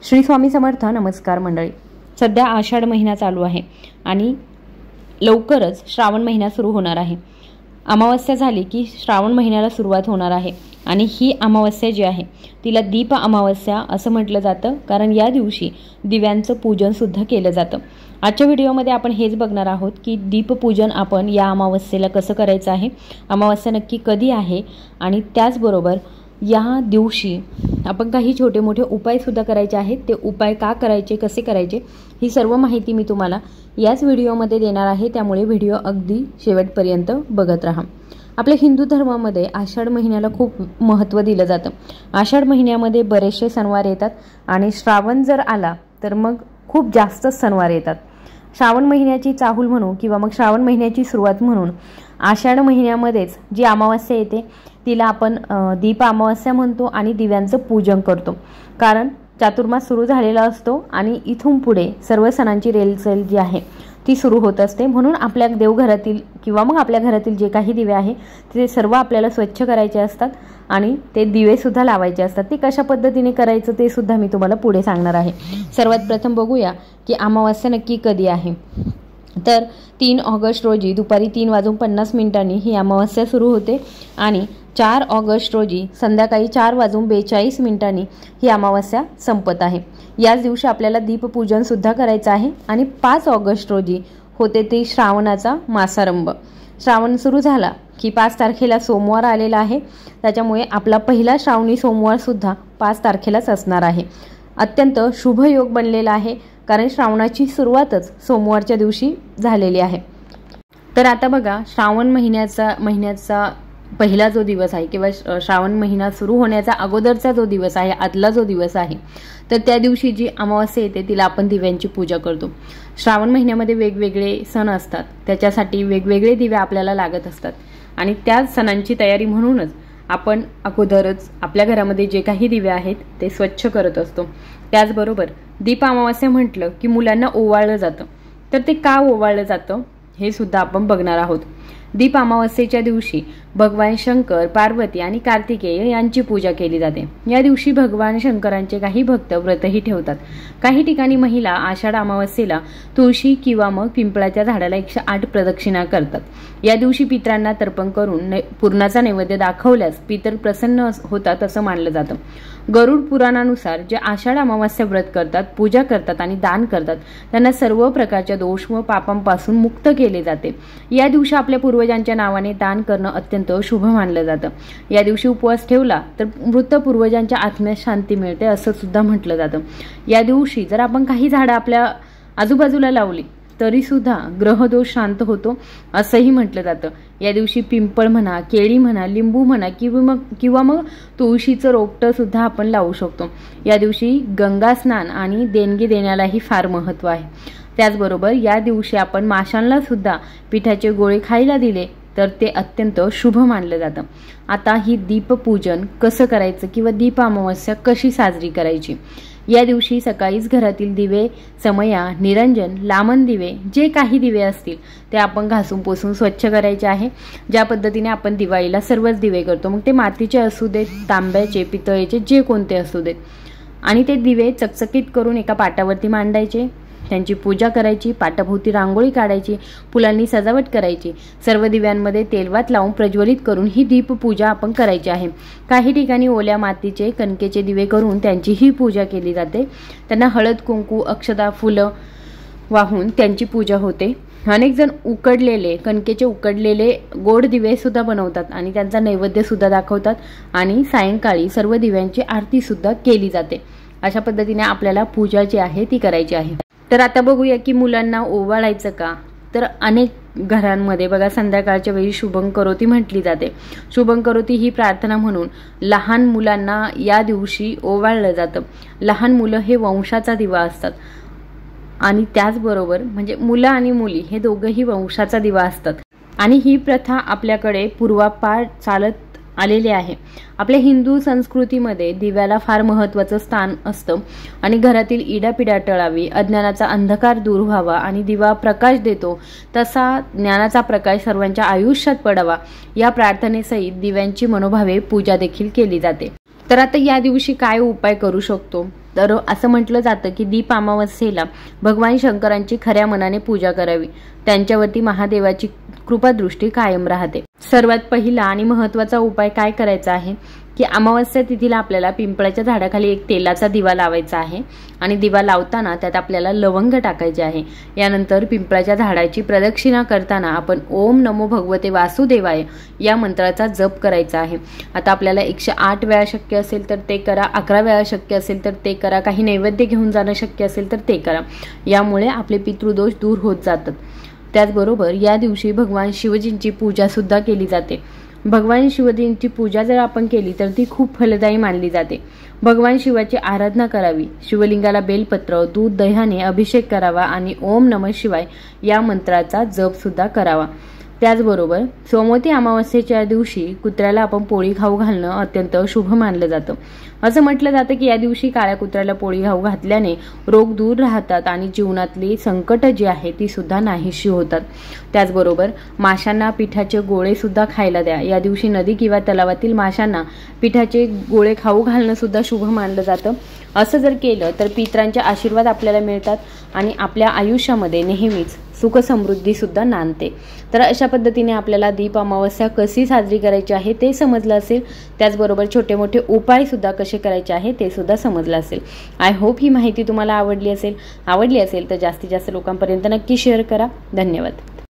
श्री स्वामी समर्थ. नमस्कार मंडळी. सध्या आषाढ महिना चालू आहे आणि लवकरच श्रावण महिना सुरू होणार आहे. अमावस्या झाली की श्रावण महिन्याला सुरुवात होणार आहे आणि ही अमावस्या जी आहे तिला दीप अमावस्या असं म्हटलं जातं, कारण या दिवशी दिव्यांचं पूजन सुद्धा केलं जातं. आजच्या व्हिडिओमध्ये आपण हेच बघणार आहोत की दीपपूजन आपण या अमावस्येला कसं करायचं आहे, अमावस्या नक्की कधी आहे आणि त्याचबरोबर या दिवशी आपण काही छोटे मोठे उपायसुद्धा करायचे आहेत. ते उपाय का करायचे, कसे करायचे, ही सर्व माहिती मी तुम्हाला याच व्हिडिओमध्ये देणार आहे. त्यामुळे व्हिडिओ अगदी शेवटपर्यंत बघत राहा. आपल्या हिंदू धर्मामध्ये आषाढ महिन्याला खूप महत्त्व दिलं जातं. आषाढ महिन्यामध्ये बरेचसे सणवार येतात आणि श्रावण जर आला तर मग खूप जास्त सणवार येतात. श्रावण महिन्याची चाहूल म्हणू किंवा मग श्रावण महिन्याची सुरुवात म्हणून आषाढ महिन्यामध्येच जी अमावस्या येते तिला आपण दीप अमावस्या म्हणतो आणि दिव्यांचं पूजन करतो. कारण चातुर्मास सुरू झालेला असतो आणि इथून पुढे सर्व सणांची रेलचेल जी आहे ती सुरू होत असते. म्हणून आपल्या देवघरातील किंवा मग आपल्या घरातील जे काही दिवे आहे ते सर्व आपल्याला स्वच्छ करायचे असतात आणि ते दिवेसुद्धा लावायचे असतात. ते कशा पद्धतीने करायचं ते सुद्धा मी तुम्हाला पुढे सांगणार आहे. सर्वात प्रथम बघूया की अमावस्या नक्की कधी आहे. तर 3 ऑगस्ट रोजी दुपारी 3:50 ही अमावस्या सुरू होते आणि 4 ऑगस्ट रोजी संध्याकाळी 4:42 ही अमावस्या संपत आहे. याच दिवशी आपल्याला दीपपूजन सुद्धा करायचं आहे आणि 5 ऑगस्ट रोजी होते ते श्रावणाचा मासारंभ. श्रावण सुरू झाला की 5 तारखेला सोमवार आलेला आहे. त्याच्यामुळे आपला पहिला श्रावणी सोमवार सुद्धा 5 तारखेलाच असणार आहे. अत्यंत शुभ योग बनलेला आहे कारण श्रावणाची सुरुवातच सोमवारच्या दिवशी झालेली आहे. तर आता बघा, श्रावण महिन्याचा पहिला जो दिवस आहे किंवा श्रावण महिना सुरू होण्याचा अगोदरचा जो दिवस आहे, आदला जो दिवस आहे, तर त्या दिवशी जी अमावस्या येते तिला आपण दिव्यांची पूजा करतो. श्रावण महिन्यामध्ये वेगवेगळे सण असतात, त्याच्यासाठी वेगवेगळे दिवे आपल्याला लागत असतात आणि त्या सणांची तयारी म्हणूनच आपण अगोदरच आपल्या घरामध्ये जे काही दिवे आहेत ते स्वच्छ करत असतो. त्याचबरोबर दीप अमावस्या म्हटलं की मुलांना ओवाळलं जातं. तर ते का ओवाळलं जातं हे सुद्धा आपण बघणार आहोत. दीप अमावस्येच्या दिवशी भगवान शंकर, पार्वती आणि कार्तिकेय यांची पूजा केली जाते. या दिवशी भगवान शंकरांचे काही भक्त व्रतही ठेवतात. काही ठिकाणी महिला आषाढ अमावस्येला तुळशी किंवा मग पिंपळाच्या झाडाला 108 प्रदक्षिणा करतात. या दिवशी पितरांना तर्पण करून पुरणाचा नैवेद्य दाखवल्यास पितर प्रसन्न होतात असं मानलं जातं. गरुड पुराणानुसार जे आषाढ अमावस्या व्रत करतात, पूजा करतात आणि दान करतात त्यांना सर्व प्रकारच्या दोष व पापांपासून मुक्त केले जाते. या दिवशी आपल्या पूर्वजांच्या नावाने दान करणं अत्यंत शुभ मानलं जातं. या दिवशी उपवास ठेवला तर मृत पूर्वजांच्या आत्म्यास शांती मिळते असं सुद्धा म्हटलं जातं. या दिवशी जर आपण काही झाडं आपल्या आजूबाजूला लावली तरी सुद्धा ग्रहदोष शांत होतो असंही म्हटलं जातं. या दिवशी पिंपळ म्हणा, केळी म्हणा, लिंबू म्हणा किंवा मग तुळशीचं रोपटं सुद्धा आपण लावू शकतो. या दिवशी गंगा स्नान आणि देणगी देण्यालाही फार महत्त्व आहे. त्याचबरोबर या दिवशी आपण माशांना सुद्धा पिठाचे गोळे खायला दिले तर ते अत्यंत शुभ मानलं जातं. आता ही दीपपूजन कसं करायचं किंवा दीप अमावस्या कशी साजरी करायची. या दिवशी सकाळीच घरातील दिवे, समया, निरंजन, लामण दिवे जे काही दिवे असतील ते आपण घासून पुसून स्वच्छ करायचे आहे. ज्या पद्धतीने आपण दिवाळीला सर्वच दिवे करतो, मग ते मातीचे असू देत, तांब्याचे, पितळेचे, जे कोणते असू देत, आणि ते दिवे चकचकीत करून एका पाटावरती मांडायचे, त्यांची पूजा करायची, पाटाभोवती रांगोळी काढायची, फुलांनी सजावट करायची, सर्व दिव्यांमध्ये तेलवात लावून प्रज्वलित करून ही दीपपूजा आपण करायची आहे. काही ठिकाणी ओल्या मातीचे कणकेचे दिवे करून त्यांची ही पूजा केली जाते. त्यांना हळद, कुंकू, अक्षता, फुलं वाहून त्यांची पूजा होते. अनेक जण कणकेचे उकडलेले गोड दिवे सुद्धा बनवतात आणि त्यांचा नैवेद्य सुद्धा दाखवतात आणि सायंकाळी सर्व दिव्यांची आरती सुद्धा केली जाते. अशा पद्धतीने आपल्याला पूजा जी आहे ती करायची आहे. तर आता बघूया की मुलांना ओवाळायचं का. तर अनेक घरांमध्ये बघा संध्याकाळच्या वेळी शुभं करोती म्हटली जाते. शुभं करोती ही प्रार्थना म्हणून लहान मुलांना या दिवशी ओवाळलं जातं. लहान मुलं हे वंशाचा दिवा असतात आणि त्याचबरोबर म्हणजे मुलं आणि मुली हे दोघंही वंशाचा दिवा असतात आणि ही प्रथा आपल्याकडे पूर्वापार चालत आलेले आहे. आपल्या हिंदू संस्कृतीमध्ये दिव्याला फार महत्त्वाचं स्थान असतं आणि घरातील इडापिडा टळावी, अज्ञानाचा अंधकार दूर व्हावा आणि दिवा प्रकाश देतो तसा ज्ञानाचा प्रकाश सर्वांच्या आयुष्यात पडावा या प्रार्थनेसहित दिव्यांची मनोभावे पूजा देखील केली जाते. तर आता या दिवशी काय उपाय करू शकतो? तर असं म्हटलं जातं की दीप अमावस्येला भगवान शंकरांची खऱ्या मनाने पूजा करावी, त्यांच्यावरती महादेवाची कृपादृष्टी कायम राहते। सर्वात पहिला आणि महत्त्वाचा उपाय काय करायचा आहे की अमावस्या तिथीला आपल्याला पिंपळाच्या झाडाखाली एक तेलाचा दिवा लावायचा आहे आणि दिवा लावताना त्यात आपल्याला लवंग टाकायचे आहे। यानंतर पिंपळाच्या झाडाची प्रदक्षिणा करताना आपण ओम नमो भगवते वासुदेवाय या मंत्राचा जप करायचा आहे। आता आपल्याला 108 वेळा शक्य असेल तर ते करा, 11 वेळा शक्य असेल तर ते करा, काही नैवेद्य घेऊन जाणं शक्य असेल तर ते करा। यामुळे आपले पितृदोष दूर होत जातात। त्याचबरोबर या दिवशी भगवान शिवजींची पूजा सुद्धा केली जाते। भगवान शिवजींची पूजा जर आपण केली तर ती खूप फलदायी मानली जाते। भगवान शिवाची आराधना करावी, शिवलिंगाला बेलपत्र दूध दह्याने अभिषेक करावा आणि ओम नमः शिवाय या मंत्राचा जप सुद्धा करावा। त्याचबरोबर सोमवती अमावस्येच्या दिवशी कुत्र्याला आपण पोळी खाऊ घालणं अत्यंत शुभ मानलं जातं। असं म्हटलं जातं की या दिवशी काळ्या कुत्र्याला पोळी खाऊ घातल्याने रोग दूर राहतात आणि जीवनातली संकट जी आहे ती सुद्धा नाहीशी होतात। त्याचबरोबर माशांना पिठाचे गोळे सुद्धा खायला द्या। या दिवशी नदी किंवा तलावातील माशांना पिठाचे गोळे खाऊ घालणं सुद्धा शुभ मानलं जातं। असं जर केलं तर पितरांचे आशीर्वाद आपल्याला मिळतात आणि आपल्या आयुष्यामध्ये नेहमीच सुख समृद्धी सुद्धा नांदते। तर अशा पद्धतीने आपल्याला दीप अमावस्या कशी साजरी करायची आहे ते समजलं असेल, त्याचबरोबर छोटे मोठे उपाय सुद्धा कसे करायचे आहे ते सुद्धा समजलं असेल। आय होप ही माहिती तुम्हाला आवडली असेल तर जास्तीत जास्त लोकांपर्यंत नक्की शेअर करा। धन्यवाद।